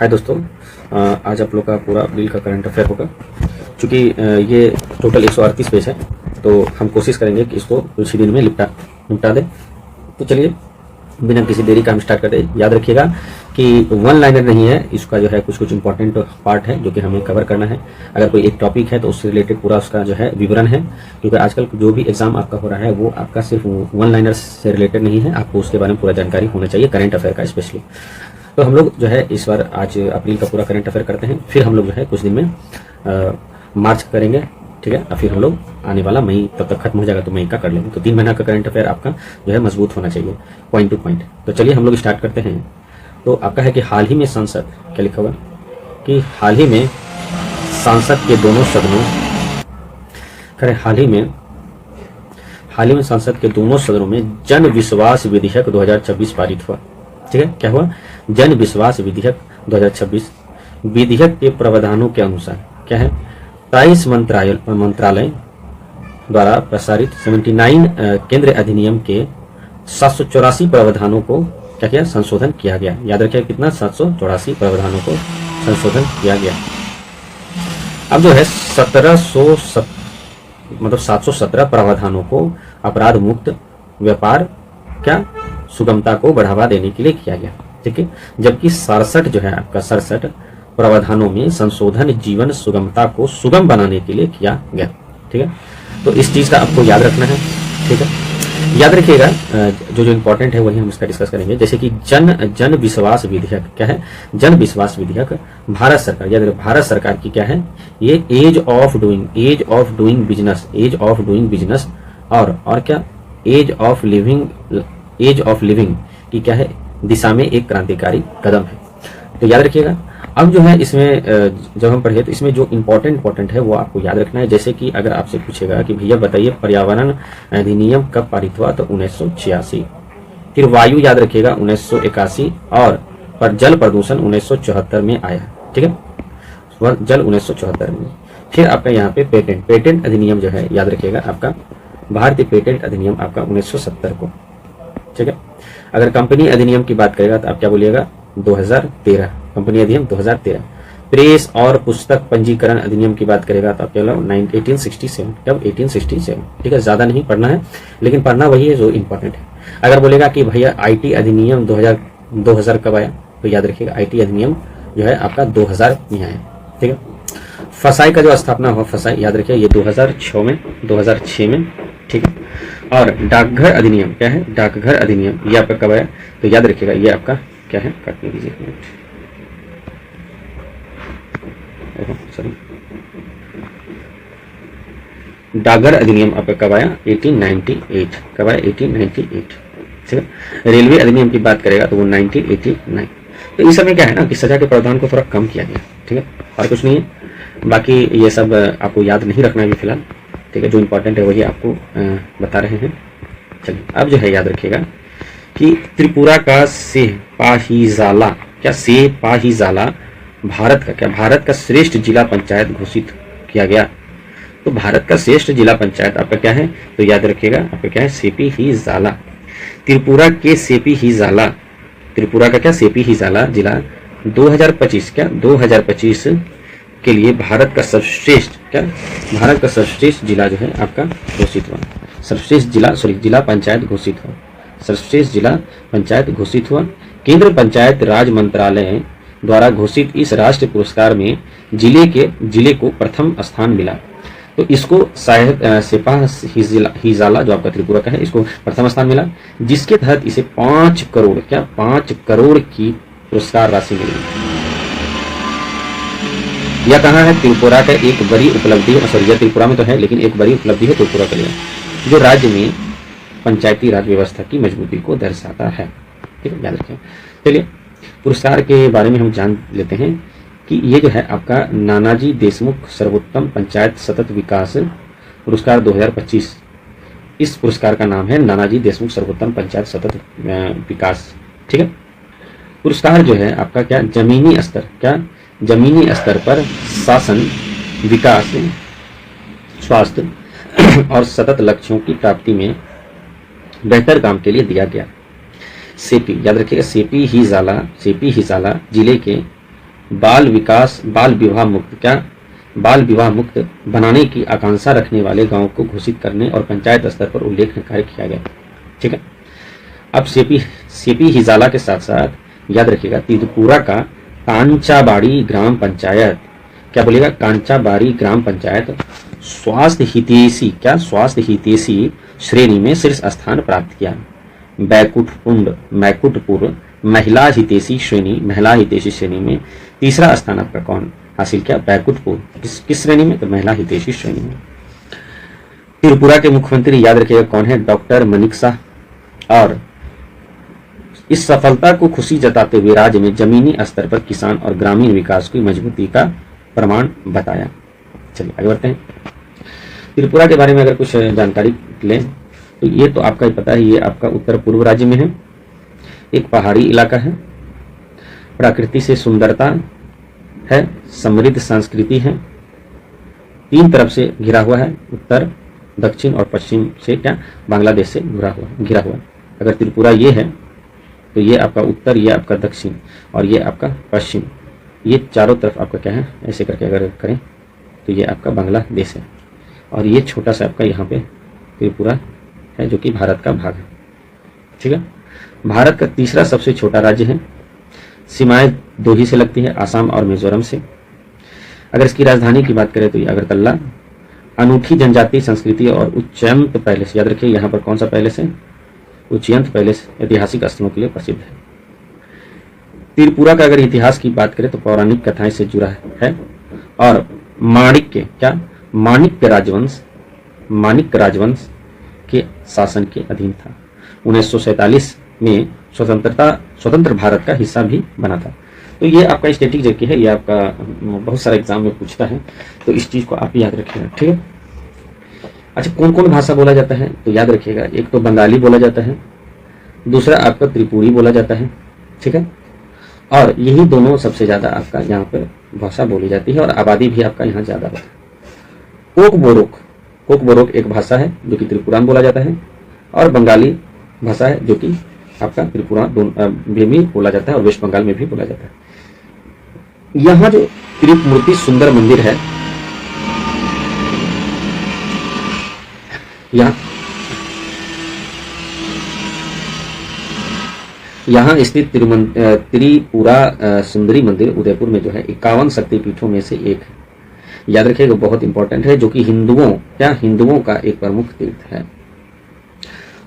हाय दोस्तों, आज आप लोग का पूरा अप्रैल का करंट अफेयर होगा। चूँकि ये टोटल 138 पेज है, तो हम कोशिश करेंगे कि इसको कुछ ही दिन में निपटा दें। तो चलिए बिना किसी देरी का हम स्टार्ट करते हैं। याद रखिएगा कि वन लाइनर नहीं है, इसका जो है कुछ इंपॉर्टेंट पार्ट है जो कि हमें कवर करना है। अगर कोई एक टॉपिक है तो उससे रिलेटेड पूरा उसका जो है विवरण है, क्योंकि आजकल जो भी एग्जाम आपका हो रहा है वो आपका सिर्फ वन लाइनर से रिलेटेड नहीं है, आपको उसके बारे में पूरा जानकारी होना चाहिए, करंट अफेयर का स्पेशली। तो हम लोग जो है इस बार आज अप्रैल का पूरा करंट अफेयर करते हैं, फिर हम लोग जो है कुछ दिन में मार्च करेंगे, ठीक है। और फिर हम लोग आने वाला मई तब तक खत्म हो जाएगा तो मई का कर लेंगे। तो 3 महीना का करंट अफेयर आपका जो है मजबूत होना चाहिए, पॉइंट टू पॉइंट। तो चलिए हम लोग स्टार्ट करते हैं। तो आपका है कि हाल ही में संसद, क्या लिखा हुआ कि हाल ही में संसद के दोनों सदनों, खैर हाल ही में संसद के दोनों सदनों में जन विश्वास विधेयक 2026 पारित हुआ। ठीक है, क्या हुआ? जन विश्वास विधेयक 2026। विधेयक के प्रावधानों के अनुसार क्या है, 23 मंत्रालय द्वारा प्रसारित 79 केंद्र अधिनियम के 784 प्रावधानों को क्या किया, संशोधन किया गया। याद रखिए कितना, 784 प्रावधानों को संशोधन किया गया। अब जो है 717 प्रावधानों को अपराध मुक्त व्यापार क्या सुगमता को बढ़ावा देने के लिए किया गया। ठीक है, जबकि 67 जो है आपका 67 प्रावधानों में संशोधन जीवन सुगमता को सुगम बनाने के लिए किया गया। ठीक है, तो इस चीज का आपको याद रखना है। ठीक है, याद रखिएगा जो इंपॉर्टेंट है वही हम इसका डिस्कस करेंगे। जैसे कि जन विश्वास विधेयक क्या है, जन विश्वास विधेयक भारत सरकार, याद रखिए भारत सरकार की क्या है, ये एज ऑफ डूइंग बिजनेस और क्या एज ऑफ लिविंग की क्या है दिशा में एक क्रांतिकारी कदम है। तो याद रखिएगा। अब जो है इसमें जब हम पढ़े तो इसमें जो इम्पोर्टेंट है वो आपको याद रखना है। जैसे कि अगर आपसे पूछेगा कि भैया बताइए पर्यावरण अधिनियम कब पारित हुआ, तो 1986। फिर वायु याद रखिएगा 1981 और पर जल प्रदूषण 1974 में आया। ठीक है, जल 1974 में। फिर आपका यहाँ पे पेटेंट अधिनियम जो है याद रखिएगा आपका भारतीय पेटेंट अधिनियम आपका 1970 को। ठीक है, अगर कंपनी अधिनियम की बात करेगा तो आप क्या बोलिएगा, 2013 कंपनी अधिनियम 2013। प्रेस और पुस्तक पंजीकरण अधिनियम की बात करेगा तो आप क्या बोलोगे 1867। कब? 1867। ठीक है, ज्यादा नहीं पढ़ना है, लेकिन पढ़ना वही है जो इंपॉर्टेंट है। अगर बोलेगा कि भैया आईटी अधिनियम 2000 कब आया, तो याद रखिएगा आईटी अधिनियम जो है आपका 2000 में आया। ठीक है, फसाई का जो स्थापना हुआ, फसाई याद रखिए ये 2006 में। ठीक है, और डाकघर अधिनियम क्या है, डाकघर अधिनियम ये आपका कब आया, तो याद रखिएगा ये आपका क्या है, काटने दीजिए एक मिनट, सॉरी, डाकघर अधिनियम आपका कब आया, 1898। कब आया, 1898। ठीक है, रेलवे अधिनियम की बात करेगा तो वो 1989। तो इस समय क्या है ना कि सजा के प्रावधान को थोड़ा कम किया गया। ठीक है, और कुछ नहीं है, बाकी ये सब आपको याद नहीं रखना है फिलहाल। ठीक है, जो इंपॉर्टेंट है वही आपको बता रहे हैं। चलिए अब जो है याद रखिएगा कि त्रिपुरा का सेपाहीजाला, क्या सेपाहीजाला भारत का श्रेष्ठ जिला पंचायत घोषित किया गया। तो भारत का श्रेष्ठ जिला पंचायत आपका क्या है, तो याद रखिएगा आपका क्या है, सेपीहीजाला। त्रिपुरा का क्या, सेपीहीजाला जिला 2025 के लिए भारत का सर्वश्रेष्ठ जिला जो है आपका घोषित हुआ। जिला पंचायत घोषित हुआ। केंद्र पंचायत राज मंत्रालय द्वारा घोषित इस राष्ट्रीय पुरस्कार में जिले को प्रथम स्थान मिला। तो इसको सेपाहीजाला जो आपका त्रिपुरा का है, इसको प्रथम स्थान मिला, जिसके तहत इसे 5 करोड़ की पुरस्कार राशि मिली। यह कहाँ है, त्रिपुरा का एक बड़ी उपलब्धि है। सॉरी, यह त्रिपुरा में तो है लेकिन एक बड़ी उपलब्धि है त्रिपुरा के लिए, जो राज्य में पंचायती राज व्यवस्था की मजबूती को दर्शाता है। ठीक है, याद रखें। चलिए पुरस्कार के बारे में हम जान लेते हैं कि ये जो है आपका नानाजी देशमुख सर्वोत्तम पंचायत सतत विकास पुरस्कार 2025। इस पुरस्कार का नाम है नानाजी देशमुख सर्वोत्तम पंचायत सतत विकास। ठीक है, पुरस्कार जो है आपका क्या, जमीनी स्तर पर शासन, विकास, स्वास्थ्य और सतत लक्ष्यों की प्राप्ति में बेहतर काम के लिए दिया गया। सेपी, याद रखिएगा सेपी ही जाला जिले के बाल विवाह मुक्त बनाने की आकांक्षा रखने वाले गांव को घोषित करने और पंचायत स्तर पर उल्लेखनीय कार्य किया गया। ठीक है, अब सीपी हिजाला के साथ साथ याद रखिएगा त्रिपुरा का कांचाबाड़ी ग्राम पंचायत, क्या बोलेगा, कांचाबाड़ी ग्राम पंचायत स्वास्थ्य हितैषी श्रेणी में शीर्ष स्थान प्राप्त किया। मैकुटपुर महिला हितैषी श्रेणी में तीसरा स्थान आपका कौन हासिल किया? बैकुंठपुर। किस श्रेणी में? तो महिला हितैषी श्रेणी में। त्रिपुरा के मुख्यमंत्री याद रखिएगा कौन है? डॉक्टर मानिक शाह। और इस सफलता को खुशी जताते हुए राज्य में जमीनी स्तर पर किसान और ग्रामीण विकास की मजबूती का प्रमाण बताया। चलिए आगे बढ़ते हैं। त्रिपुरा के बारे में अगर कुछ जानकारी लें तो ये तो आपका ही पता है, ये आपका उत्तर पूर्व राज्य में है, एक पहाड़ी इलाका है, प्रकृति से सुंदरता है, समृद्ध संस्कृति है, 3 तरफ से घिरा हुआ है, उत्तर दक्षिण और पश्चिम से क्या बांग्लादेश से घिरा हुआ। अगर त्रिपुरा ये है तो ये आपका उत्तर, ये आपका दक्षिण और ये आपका पश्चिम, ये चारों तरफ आपका क्या है, ऐसे करके अगर करें तो ये आपका बांग्लादेश है। और ये छोटा सा आपका यहाँ पे त्रिपुरा है जो कि भारत का भाग है। ठीक है, भारत का तीसरा सबसे छोटा राज्य है, सीमाएं 2 ही से लगती है, आसाम और मिजोरम से। अगर इसकी राजधानी की बात करें तो ये अगरतला। अनूठी जनजातीय संस्कृति और उच्चयंत पैलेस, याद रखिए यहाँ पर कौन सा पैलेस है? उच्चयंत पैलेस ऐतिहासिक स्थलों के लिए प्रसिद्ध है। त्रिपुरा का अगर इतिहास की बात करें तो पौराणिक कथाएं से जुड़ा है और माणिक्य राजवंश के शासन के अधीन था। 1947 में स्वतंत्र भारत का हिस्सा भी बना था। तो ये आपका स्टैटिक जबकि है, ये आपका बहुत सारा एग्जाम में पूछता है, तो इस चीज को आप याद रखिएगा। ठीक है, अच्छा कौन कौन भाषा बोला जाता है तो याद रखिएगा, एक तो बंगाली बोला जाता है, दूसरा आपका त्रिपुरी बोला जाता है। ठीक है, और यही दोनों सबसे ज्यादा आपका यहाँ पर भाषा बोली जाती है और आबादी भी आपका यहाँ ज्यादा होता है। कोक बोरोक एक भाषा है जो कि त्रिपुरा में बोला जाता है और बंगाली भाषा है जो कि आपका त्रिपुरा में भी बोला जाता है और वेस्ट बंगाल में भी बोला जाता है। यहाँ जो त्रिपुरामूर्ति सुंदर मंदिर है, यहाँ स्थित त्रिपुरा सुंदरी मंदिर उदयपुर में जो है 51 शक्तिपीठों में से एक है। याद रखिएगा बहुत इंपॉर्टेंट है, जो कि हिंदुओं का एक प्रमुख तीर्थ है।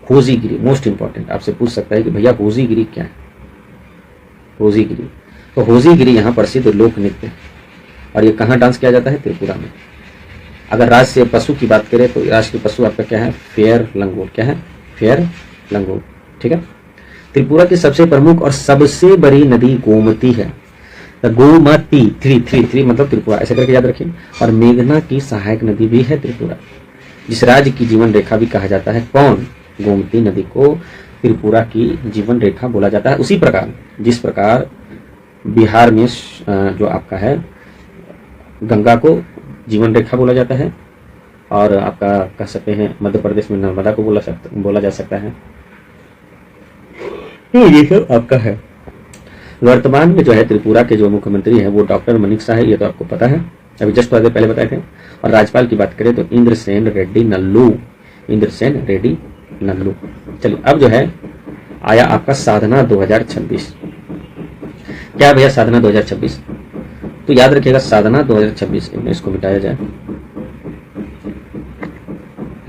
होजीगिरी मोस्ट इंपॉर्टेंट, आपसे पूछ सकता है कि भैया होजीगिरी क्या है? होजीगिरी यहाँ प्रसिद्ध लोक नृत्य है और ये कहाँ डांस किया जाता है? त्रिपुरा में। अगर राष्ट्रीय पशु की बात करें तो राष्ट्रीय पशु आपका क्या है? फेयर लंगूर। क्या है? फेयर लंगूर। ठीक है, त्रिपुरा की सबसे प्रमुख और सबसे बड़ी नदी गोमती है। गोमती थ्री मतलब त्रिपुरा, ऐसे करके याद रखें। और मेघना की सहायक नदी भी है त्रिपुरा, जिस राज्य की जीवन रेखा भी कहा जाता है। कौन? गोमती नदी को त्रिपुरा की जीवन रेखा बोला जाता है। उसी प्रकार जिस प्रकार बिहार में जो आपका है गंगा को जीवन रेखा बोला जाता है और आपका कह सकते हैं मध्य प्रदेश में नर्मदा को बोला जा सकता है। ये सब आपका है। वर्तमान में जो है त्रिपुरा के जो मुख्यमंत्री हैं वो डॉक्टर मानिक शाह है, ये तो आपको पता है, अभी जस्ट पहले बताए थे। और राज्यपाल की बात करें तो इंद्रसेन रेड्डी नल्लू। चलिए अब जो है आया आपका साधना 2026। क्या भैया साधना 2026? तो याद रखिएगा साधना 2026, इसको मिटाया जाए।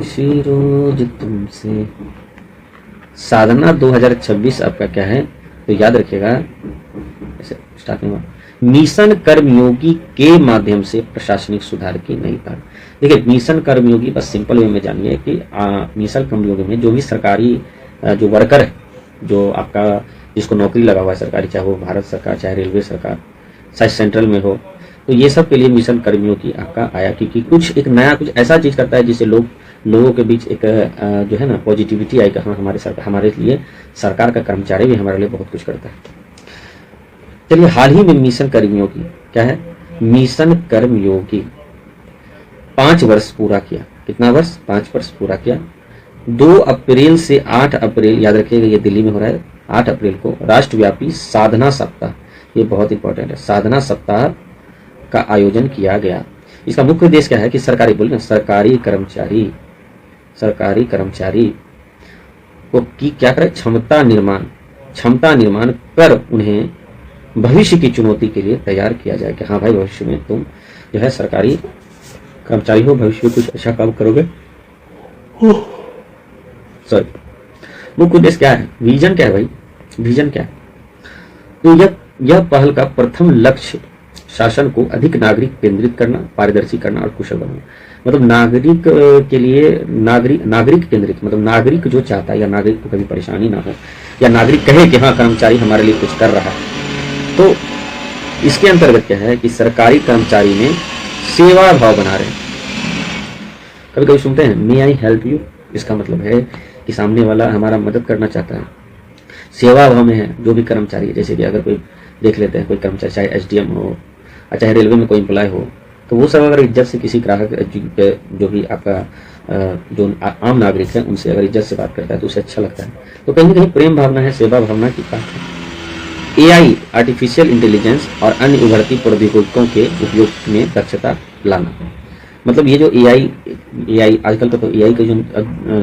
इसी रोज तुमसे साधना 2026 आपका क्या है तो याद रखिएगा ऐसे स्टार्टिंग में मिशन कर्मयोगी के माध्यम से प्रशासनिक सुधार की नई पहल। देखिए मिशन कर्मयोगी बस सिंपल वे में जानिए कि मिशन कर्मयोगी में जो भी सरकारी जो वर्कर है, जो आपका जिसको नौकरी लगा हुआ है सरकारी, चाहे वो भारत सरकार चाहे रेलवे सरकार चाहे सेंट्रल में हो, तो ये सब के लिए मिशन कर्मयोगी आपका आया, क्योंकि कुछ एक नया कुछ ऐसा चीज करता है जिससे लोगों के बीच एक जो है ना पॉजिटिविटी आएगा। हाँ हमारे लिए सरकार का कर्मचारी भी हमारे लिए बहुत कुछ करता है। चलिए हाल ही में मिशन कर्मयोगी क्या है? मिशन कर्मयोगी 5 वर्ष पूरा किया। कितना वर्ष? 5 वर्ष पूरा किया। 2 अप्रैल से 8 अप्रैल याद रखिएगा, ये दिल्ली में हो रहा है। 8 अप्रैल को राष्ट्रव्यापी साधना सप्ताह ये बहुत इंपॉर्टेंट है। साधना सप्ताह का आयोजन किया गया। इसका मुख्य उद्देश्य क्या है कि सरकारी, बोलिए सरकारी कर्मचारी को की क्या करें, क्षमता निर्माण कर उन्हें भविष्य की चुनौती के लिए तैयार किया जाए कि हाँ भाई भविष्य में तुम जो है सरकारी कर्मचारी हो, भविष्य में कुछ अच्छा काम करोगे। सॉरी, मुख्य उद्देश्य क्या है, विजन क्या है भाई, विजन क्या है? तो यह पहल का प्रथम लक्ष्य शासन को अधिक नागरिक केंद्रित करना, पारदर्शी करना और कुशल बनाना। मतलब नागरिक के लिए नागरिक केंद्रित, मतलब नागरिक जो चाहता है या नागरिक को कभी परेशानी ना हो, या नागरिक कहे कि हाँ कर्मचारी हमारे लिए कुछ कर रहा है। तो इसके अंतर्गत क्या है कि सरकारी कर्मचारी में सेवा भाव बना रहे। कभी कभी सुनते हैं मे आई हेल्प यू, इसका मतलब है कि सामने वाला हमारा मदद करना चाहता है। सेवा भाव में है जो भी कर्मचारी है, जैसे कि अगर कोई देख लेते हैं कोई कर्मचारी चाहे एसडीएम हो, चाहे रेलवे में कोई एम्प्लॉय हो, तो वो सब अगर इज्जत से किसी ग्राहक जो भी आपका जो आम नागरिक है उनसे अगर इज्जत से बात करता है तो उसे अच्छा लगता है। तो कहीं ना कहीं प्रेम भावना है, सेवा भावना की बात है। एआई, आर्टिफिशियल इंटेलिजेंस और अन्य उभरती प्रौद्योगिकियों के उपयोग में दक्षता लाना। मतलब ये जो एआई आजकल तो एआई का जो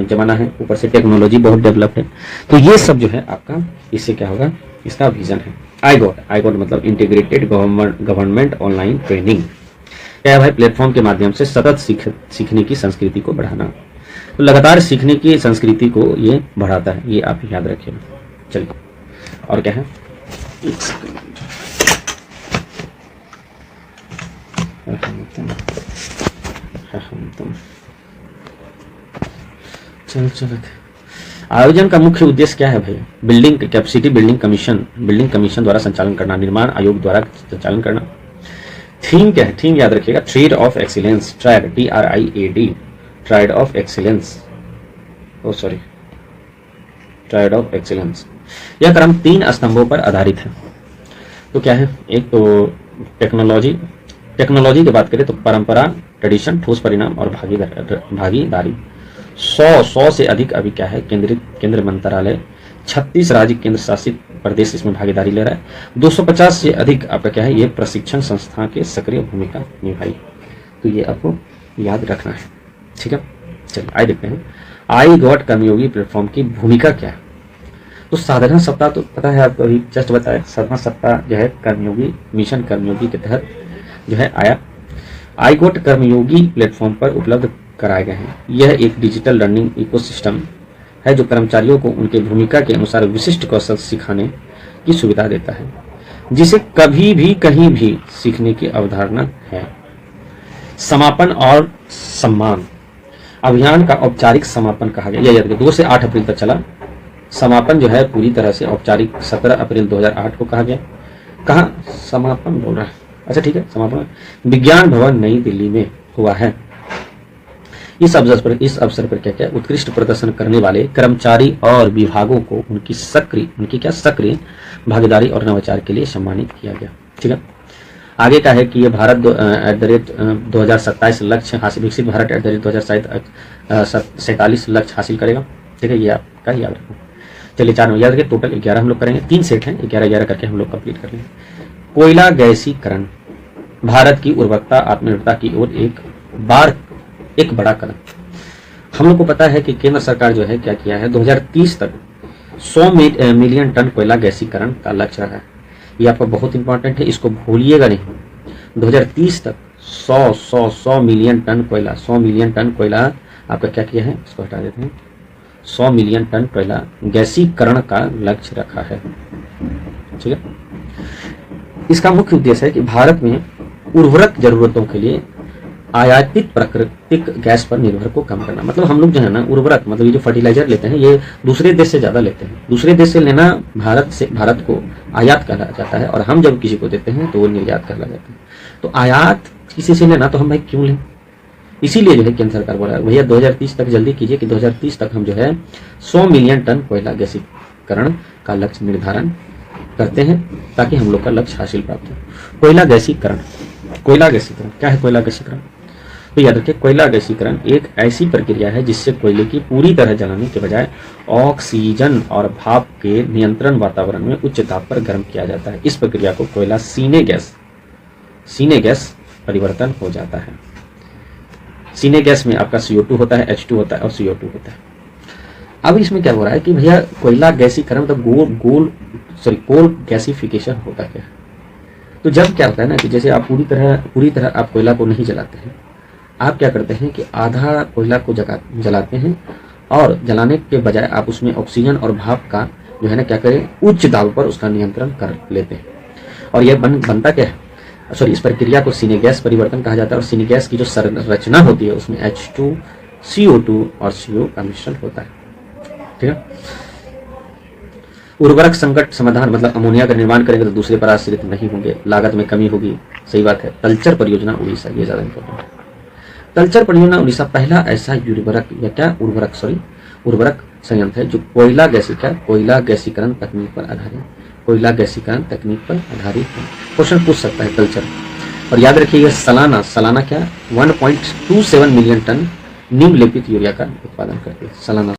जमाना है, ऊपर से टेक्नोलॉजी बहुत डेवलप है, तो ये सब जो है आपका इससे क्या होगा, इसका विजन है। आई गॉट मतलब इंटीग्रेटेड गवर्नमेंट ऑनलाइन ट्रेनिंग। क्या है भाई, प्लेटफॉर्म के माध्यम से सतत सीखने की संस्कृति को बढ़ाना। तो लगातार सीखने की संस्कृति को ये बढ़ाता है, ये आप याद रखिएगा। चलिए और क्या है, चल आयोजन का मुख्य उद्देश्य क्या है भाई, बिल्डिंग कैपेसिटी बिल्डिंग कमीशन द्वारा संचालन करना, निर्माण आयोग द्वारा संचालन करना। थीम क्या है, थीम याद रखिएगा, trade off excellence, trade TRIAD, tried of excellence, tried of excellence. यह क्रम 3 स्तंभों पर आधारित है। तो क्या है, एक तो टेक्नोलॉजी की बात करें तो परंपरा, ट्रेडिशन, ठोस परिणाम और भागीदारी। 100 से अधिक अभी क्या है केंद्र मंत्रालय, 36 राज्य केंद्र शासित प्रदेश इसमें भागीदारी ले रहा है। 250 से अधिक आपका क्या है, ये प्रशिक्षण संस्था के सक्रिय भूमिका निभाई। तो ये आपको याद रखना है, ठीक है। चलिए आइए देखते हैं आई गॉट कर्मयोगी प्लेटफॉर्म की भूमिका क्या है। तो साधना सप्ताह तो पता है आपको, अभी जस्ट बताया, साधना सप्ताह जो है कर्मयोगी मिशन कर्मयोगी के तहत जो है आया। आई गॉट कर्मयोगी प्लेटफॉर्म पर उपलब्ध कराए गए हैं। यह एक डिजिटल लर्निंग इकोसिस्टम है जो कर्मचारियों को उनके भूमिका के अनुसार विशिष्ट कौशल सिखाने की सुविधा देता है, जिसे कभी भी कहीं भी सीखने की अवधारणा है। समापन और सम्मान अभियान का औपचारिक समापन कहा गया, यह याद रखिए 2 से 8 अप्रैल तक चला। समापन जो है पूरी तरह से औपचारिक 17 अप्रैल 2008 को कहा गया। कहाँ समापन बोल रहा है, अच्छा ठीक है, समापन विज्ञान भवन नई दिल्ली में हुआ है। इस अवसर पर क्या क्या उत्कृष्ट प्रदर्शन करने वाले कर्मचारी और विभागों को उनकी सक्रिय भागीदारी और नवाचार के लिए सम्मानित किया गया, ठीक है। आगे का है कि ये भारत @2027 लक्ष्य हासिल, विकसित भारत @2047 लक्ष्य हासिल करेगा, ठीक है। ये आपका याद रखना। चलिए 4 याद रखिए, टोटल 11 हम लोग करेंगे, 3 सेट हैं, 11 करके हम लोग कंप्लीट कर लेंगे। कोयला गैसीकरण भारत की उर्वरकता आत्मनिर्भरता की ओर एक बड़ा कदम। हम लोग को पता है कि केंद्र सरकार जो है क्या किया है, 2030 तक 100 मिलियन टन कोयला गैसीकरण का लक्ष्य रखा है। ये आपका बहुत इंपॉर्टेंट है, इसको भूलिएगा नहीं। 2030 तक 100 मिलियन टन कोयला, 100 मिलियन टन कोयला आपका क्या किया है, इसको हटा देते हैं। 100 मिलियन टन कोयला गैसीकरण का लक्ष्य रखा है, ठीक है। इसका मुख्य उद्देश्य है कि भारत में उर्वरक जरूरतों के लिए आयातित प्राकृतिक गैस पर निर्भर को कम करना। मतलब हम लोग जो है ना उर्वरक, मतलब ये जो फर्टिलाइजर लेते हैं ये दूसरे देश से ज्यादा लेते हैं। दूसरे देश से लेना भारत को आयात कहा जाता है, और हम जब किसी को देते हैं तो वो निर्यात कहा जाता है। तो आयात किसी से लेना तो हम भाई क्यों लें, इसीलिए जो है केंद्र सरकार बोला है भैया 2030 तक जल्दी कीजिए कि 2030 तक हम जो है 100 मिलियन टन कोयला गैसीकरण का लक्ष्य निर्धारण करते हैं, ताकि हम लोग का लक्ष्य हासिल प्राप्त हो। कोयला गैसीकरण क्या है, कोयला गैसीकरण तो याद रखिए, कोयला गैसीकरण एक ऐसी प्रक्रिया है जिससे कोयले की पूरी तरह जलाने के बजाय ऑक्सीजन और भाप के नियंत्रण वातावरण में उच्च ताप पर गर्म किया जाता है। इस प्रक्रिया को कोयला सीने गैस परिवर्तन हो जाता है। सीने गैस में आपका CO2 होता है, H2 होता है और CO2 होता है। अब इसमें क्या हो रहा है कि भैया कोयला गैसीकरण मतलब कोल गैसिफिकेशन होता है। तो जब क्या होता है ना कि जैसे आप पूरी तरह आप कोयला को नहीं जलाते हैं, आप क्या करते हैं कि आधा कोयला को जलाते हैं और जलाने के बजाय आप उसमें ऑक्सीजन और भाप का जो है ना क्या करें, उच्च दाब पर उसका नियंत्रण कर लेते हैं। और यह बनता क्या है, इस प्रक्रिया को सीने गैस परिवर्तन कहा जाता है। और सीने गैस की जो संरचना होती है उसमें H2, CO2 और CO का मिश्रण होता है। ठीक है। उर्वरक संकट समाधान मतलब अमोनिया का निर्माण करेंगे तो दूसरे पर आश्रित नहीं होंगे, लागत में कमी होगी। सही बात है। तलचर परियोजना उड़ीसा, ये ज्यादा इंपॉर्टेंट है। तलचर परियोजना उड़ीसा पहला ऐसा उर्वरक संयंत्र है जो कोयला गैसीकरण तकनीक पर आधारित है। क्वेश्चन पूछ सकता है तलचर। और याद रखिए सालाना क्या 1.27 मिलियन टन निम्नलिखित यूरिया का उत्पादन करती है सालाना।